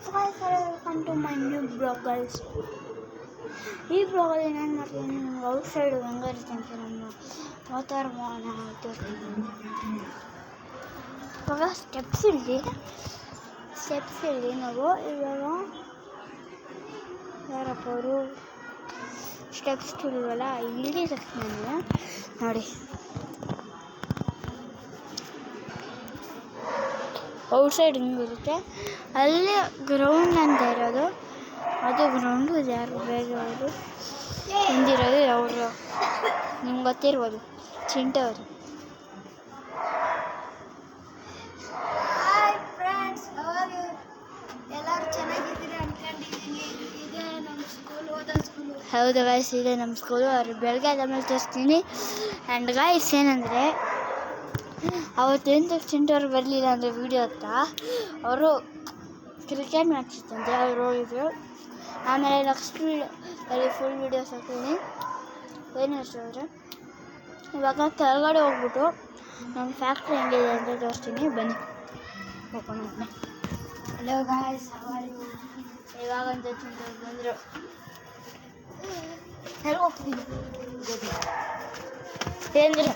Welcome to my new blog guys. ಈ ಬ್ಲಾಗಲ್ಲಿ ಏನೇನು ಮಾಡ್ತೀನಿ ನಿಮ್ಗೆ ಔಟ್ಸೈಡ್ ಹೆಂಗಿರುತ್ತೆ ಅಂತ ನಮ್ಮ ವಾತಾವರಣ ತೋರಿಸ್ತೀನಿ. ಇವಾಗ ಸ್ಟೆಪ್ಸ್ ಇಲ್ಲಿ ನಾವು ಇವಾಗ ಯಾರಪ್ಪ ಅವರು ಸ್ಟೆಪ್ಸ್ ಇಲ್ವಲ್ಲ, ಇಲ್ಲಿ ತಕ್ಷಣ ನೋಡಿ ಔಟ್ಸೈಡ್ ಹಿಂಗಿರುತ್ತೆ. ಅಲ್ಲಿ ಗ್ರೌಂಡ್ ಅಂತ ಇರೋದು, ಅದು ಗ್ರೌಂಡು. ಯಾರು ಬೇರೆ ಅವರು ಹಿಂದಿರೋದು ಅವರು ನಿಮ್ಗೆ ಗೊತ್ತಿರ್ಬೋದು, ಚಿಂಟೆ ಅವರು. ಹಾಯ್ ಫ್ರೆಂಡ್ಸ್, ಎಲ್ಲರೂ ಚೆನ್ನಾಗಿದ್ದೀರಿ ಅನ್ಕೊಂಡಿದ್ದೀನಿ. ಇದೇ ನಮ್ಮ ಸ್ಕೂಲ್, ಓದೋ ಸ್ಕೂಲು. ಹೌದು ಗಾಯ್ಸ್, ಇದೆ ನಮ್ಮ ಸ್ಕೂಲು. ಅವ್ರು ಬೆಳಗ್ಗೆ ಆದಮೇಲೆ ತೋರಿಸ್ತೀನಿ. ಆ್ಯಂಡ್ ಗಾಯ್ಸ್ ಏನಂದರೆ, ಅವತ್ತೇನು ಚಿಂಟವ್ರು ಬರಲಿಲ್ಲ ಅಂದರೆ ವೀಡಿಯೋ ಹತ್ರ ಅವರು ಕ್ರಿಕೆಟ್ ಮ್ಯಾಚ್ ಇತ್ತಂತೆ, ಅವ್ರು ಹೋಗಿದ್ರು. ಆಮೇಲೆ ನೆಕ್ಸ್ಟ್ ಅಲ್ಲಿ ಫುಲ್ ವೀಡಿಯೋಸ್ ಹಾಕ್ತೀನಿ. ಏನು ಹೇಳಿದ್ರೆ ಇವಾಗ ಕೆಳಗಡೆ ಹೋಗ್ಬಿಟ್ಟು ನಮ್ಮ ಫ್ಯಾಕ್ಟ್ರಿ ಹೆಂಗಿದೆ ಅಂತ ತೋರಿಸ್ತೀನಿ, ಬನ್ನಿ ಹೋಗೋಣ. ಹಲೋ ಗಾಯ್ಸ್, ಇವಾಗಂತ ಚಿಂಟವ್ರು ಬಂದರು. ಎಲ್ಲಿ ಹೋಗ್ತೀನಿ ಏನ್ರಿ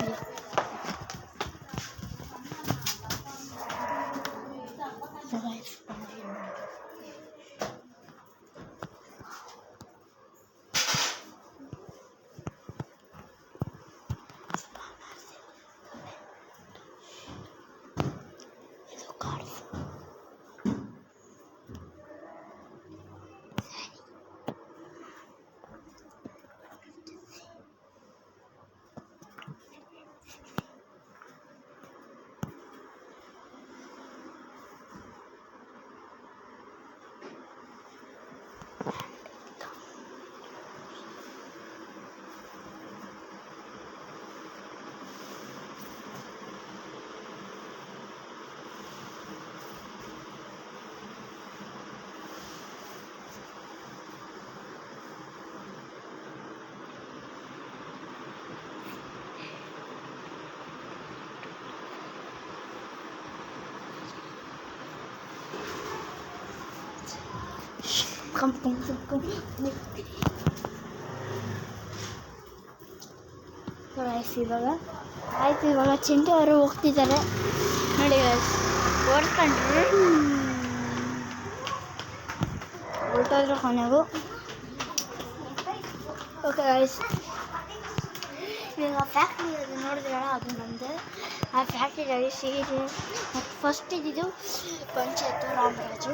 ಇವಾಗ ಆಯ್ತು. ಇವಾಗ ಚಿಂಟು ಅವರು ಹೋಗ್ತಿದ್ದಾರೆ ನೋಡಿ ಗೈಸ್, ಓಡ್ಕೊಂಡ್ರು ಹೊರಟೋದ್ರು ಕೊನೆಗೂ. ಓಕೆ ಗೈಸ್, ಇವಾಗ ಫ್ಯಾಕ್ಟ್ರಿ ಅದು ನೋಡಿದ್ರಲ್ಲ, ಅದು ನಮ್ಮದು. ಆ ಫ್ಯಾಕ್ಟ್ರಿಯಲ್ಲಿ ಸೀರೆ ಮತ್ತು ಫಸ್ಟ್ ಇದ್ದಿದ್ದು ಪಂಚಾಯತ್ ರಾಮರಾಜು.